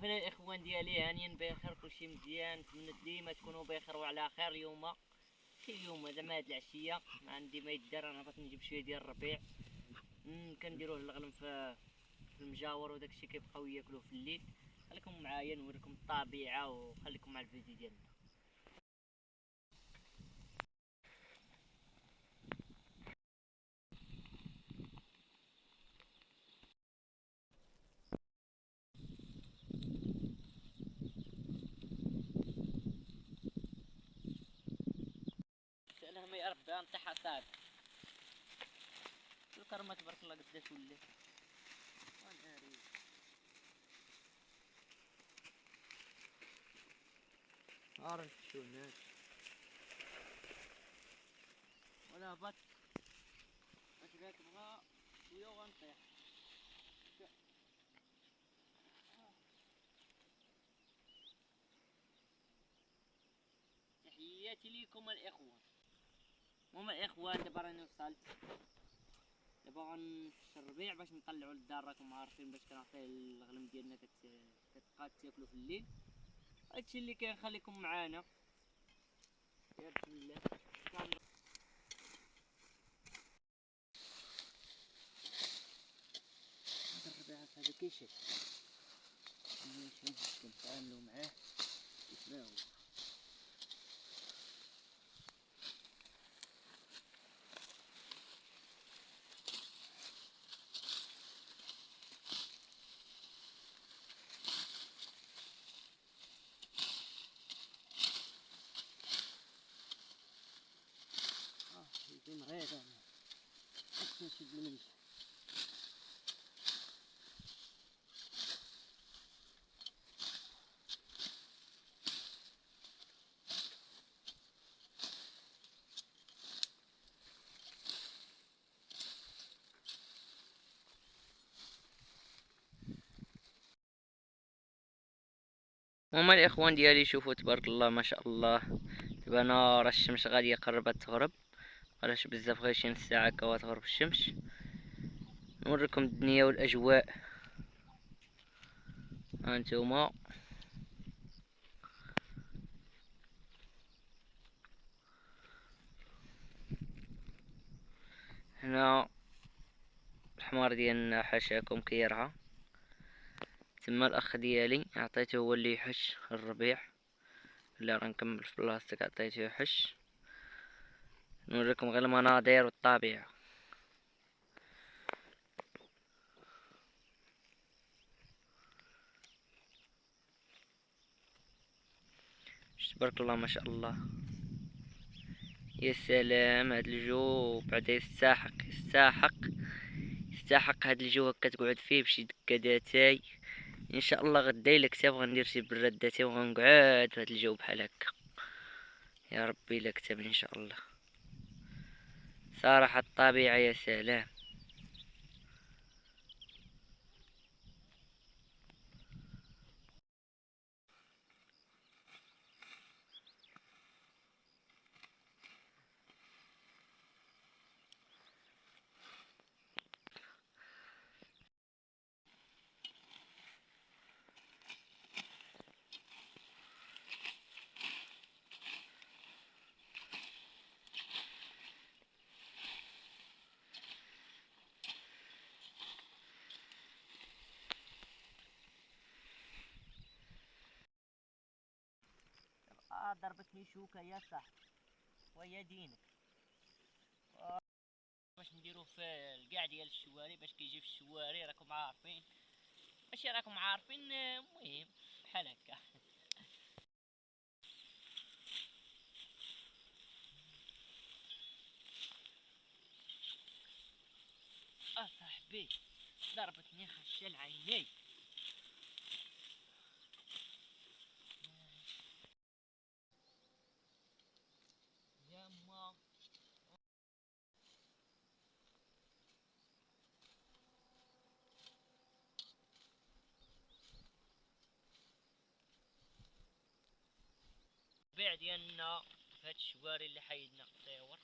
فين الاخوان ديالي؟ هانيين بخير، كلشي مزيان. نتمنى ديما تكونوا بخير وعلى خير. اليوم شي اليوم زعما هاد العشيه ما عندي ما يدار، انا بغيت نجيب شويه ديال الربيع. كنديروه الغلم في المجاور، وداكشي كيبقاو ياكلوه في الليل. خليكم معايا نوريكم الطبيعه، وخليكم مع الفيديو ديالنا. سلام يا ربي، نطيح صاحبي. الكرمه تبارك الله قداش ولات. عارف شو هناك ولا هبط؟ اش بغا تبغى شويه وغنطيح. تحياتي ليكم الاخوان. هما الاخوان، دابا راني وصلت. دابا غنفش الربيع باش نطلعو للدار. راكم عارفين باش كنعطيه الغلم ديالنا كتبقى تاكلو في الليل. هادشي اللي كاين، خليكم معانا. يا بسم الله. هذا الربيع هذا كيشد، شنو كنتعاملو معاه كيف ما هو. يكون غير انا نشد المنش. هما الاخوان ديالي، شوفوا تبارك الله ما شاء الله. دابا انا راه الشمس غاديه قربت تغرب، علاش بزاف غير شي نص ساعه هكا وتغرب الشمس. نوريكم الدنيا والاجواء. هانتوما هنا الحمار ديالنا حاشاكم كيرعى. تما الاخ ديالي عطيته هو اللي يحش الربيع، اللي راه نكمل في بلاصتك عطيته يحش. نوريكم غير المناظر والطبيعه. تبارك الله ما شاء الله. يا سلام، هاد الجو بعدا يستحق هاد الجو هكا تقعد فيه بشي دكاداتاي. ان شاء الله غدا الا كتب غندير شي براداتي وغنقعد في هاد الجو بحال هكا. يا ربي الا كتب ان شاء الله. صراحة الطبيعة يا سلام. ضربتني شوكة يا صاحبي، ويا دينك. باش نديرو في القاع ديال الشواري، باش كيجي في الشواري راكم عارفين. ماشي راكم عارفين، المهم بحال هكا. صاحبي ضربتني خشة العيني. يما البيع ديالنا في هاد الشواري اللي حيدنا قصيور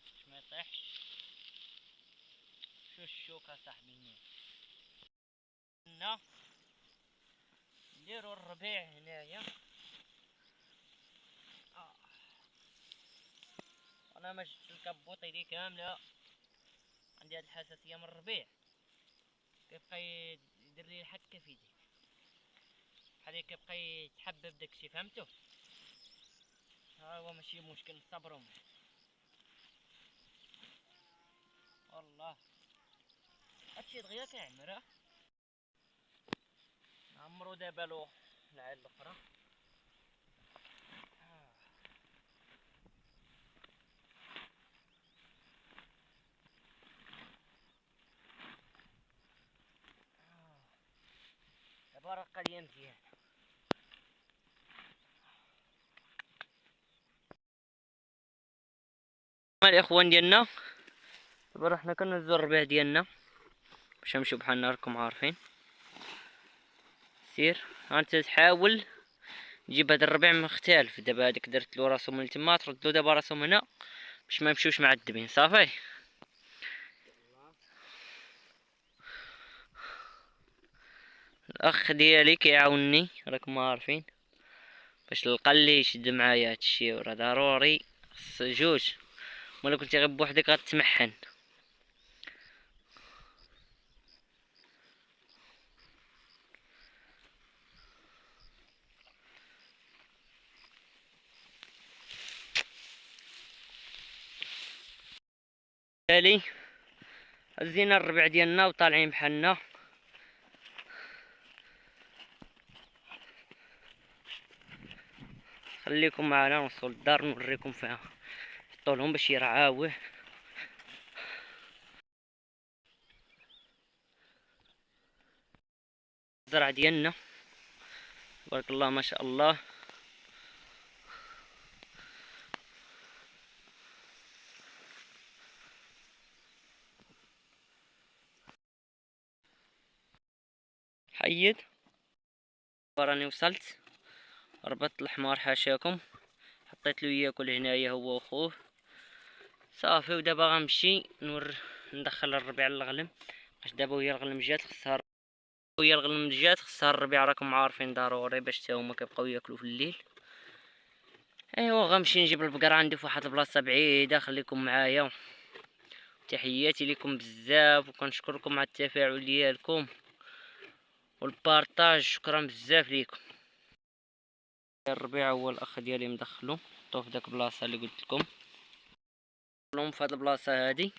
باش ما يطيحش. شو الشوكة صاحبي هنا كنديرو الربيع هنايا. انا ما شفت الكبوطي دي كامله، عندي هاد الحساسيه من الربيع، كيبقى يدير لي الحكه في يدي بحال كيبقى يتحبب داكشي، فهمتو؟ ها هو ماشي مشكل، نصبرو والله. هادشي دغيا كيعمر، نعمرو دابا لو العيال الاخرى. دابا راه القضيه مزيان. الاخوان ديالنا دابا رحنا كنهزو الربيع ديالنا باش نمشيو بحالنا، راكم عارفين. سير هانت تحاول تجيب هاد الربيع مختلف. دابا هاديك درتلو راسو من تما، تردلو دابا راسو من هنا باش ما يمشيوش معذبين. صافي الاخ ديالي كيعاونني راكم عارفين باش نلقى اللي يشد معايا هادشي، راه ضروري خص جوج، ولا كنتي غير بوحدك غتمحن. بالتالي هزينا الربع ديالنا وطالعين بحالنا. خليكم معنا نوصل للدار نوريكم فيها حطولهم باش يرعاوه. الزرع ديالنا تبارك الله ما شاء الله. حيد راني وصلت، ربطت الحمار حاشاكم، حطيت له ياكل هنايا هو وخوه. صافي ودابا غنمشي ندخل الربيع للغلم، باش دابا وهي الغلم جات خصها الربيع راكم عارفين ضروري باش تا هما كيبقاو ياكلوا في الليل. ايوا غنمشي نجيب البقرة عندي في واحد البلاصه بعيده. خليكم معايا، تحياتي لكم بزاف وكنشكركم على التفاعل ديالكم والبارطاج، شكرا بزاف ليكم. الربيع هو الاخ ديالي مدخلو، حطوه في داك البلاصه اللي قلت لكم لهم في هاد البلاصه هادي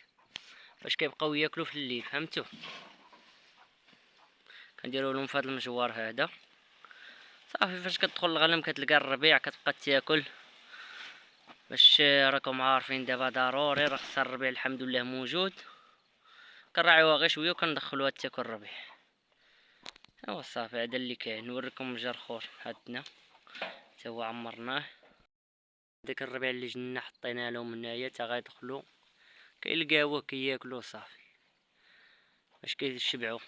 باش كيبقاو ياكلوا في الليل، فهمتوا؟ كنديروا لهم في هاد المجوار هذا. صافي فاش كتدخل الغنم كتلقى الربيع كتبقى تاكل، باش راكم عارفين دابا ضروري راه خص الربيع الحمد لله موجود. كنراعيوها غير شويه وكندخلوها تاكل الربيع. ايوا صافي هذا اللي كاين. نوريكم الجرخور عندنا تا هو عمرناه. داك الربيع اللي جنا حطينا لهم هنايا تا غيدخلوا كيلقاوه كياكلوه صافي باش كيشبعوا.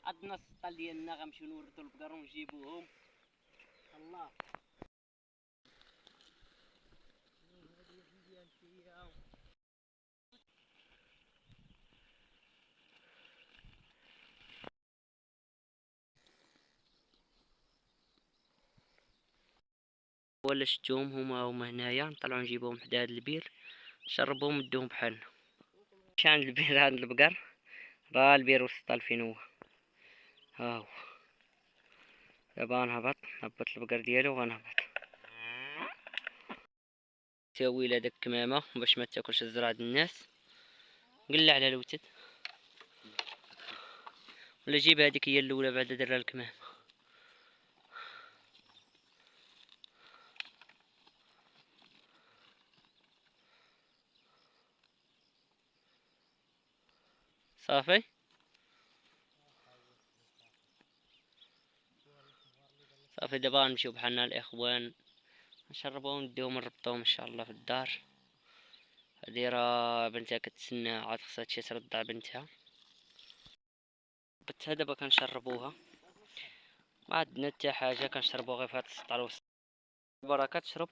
عندنا السطال ديالنا غنمشيو نورثو البقر ونجيبوهم. الله ولا شفتوهم هما هنايا، نطلعو نجيبوهم حدا هاد البير نشربوهم ندوهم بحالنا. شان البير عند البقر، راه البير والسطال فين هو، ها هو. دابا نهبط البقر ديالي وغنهبط تاوي لهاد الكمامه باش ما تاكلش الزرع د الناس. قلع على الوتد ولا جيب هذيك هي الاولى بعد درها الكمامه. صافي صافي دابا نمشيو بحالنا الاخوان نشربوهم نديهم نربطوهم ان شاء الله في الدار. هادي راه بنتها كتسنى، عاد خصها تمشي ترضع بنتها. بنتها دابا كنشربوها، ما عندنا حتى حاجه، كنشربو غير في هاد السطر دابا راه كتشرب.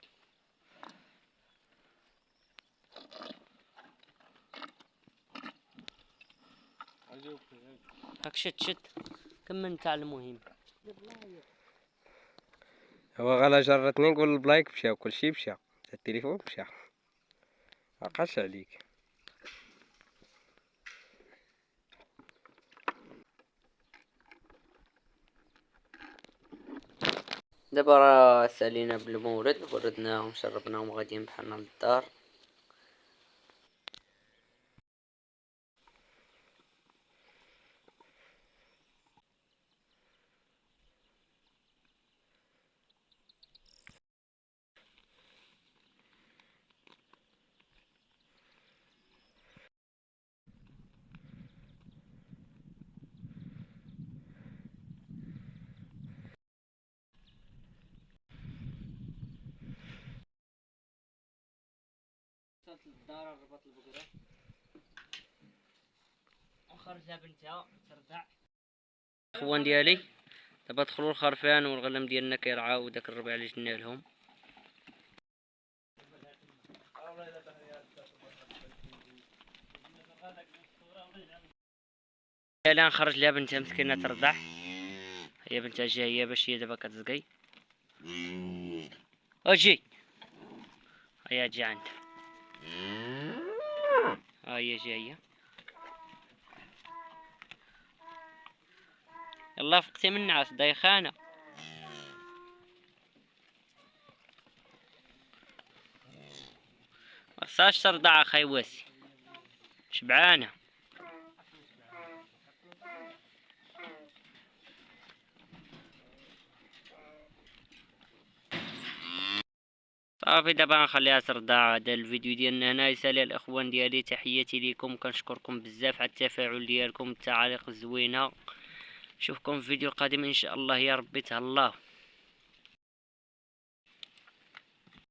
هاك شد كمل نتاع المهم. هو غلا جرتني نقول البلايك مشى وكل شي مشى، التليفون مشى، مبقاش عليك. دابا راه سالينا بالمورد، وردناهم شربناهم غاديين بحالنا للدار. وصلت للدار، ربط البقرة وخرجها بنتها ترضع. اخوان ديالي دابا دخلوا الخرفان والغنم ديالنا كيرعاو داك الربع اللي جبنا لهم. انا نخرج لها بنتها مسكينه ترضع، هي بنتها جايه باش هي دابا كتسقي. اجي هيا جي عندها، ها هي جايه. يلا فقتي من النعاس دايخانه. مخصهاش ترضع اخاي واسي، شبعانه. صافي دابا نخليها ترضع. هذا الفيديو ديالنا هنا يسالي الاخوان ديالي، تحياتي ليكم، كنشكركم بزاف على التفاعل ديالكم، التعاليق الزوينه. نشوفكم في فيديو قادم ان شاء الله، يا ربي تهلاو.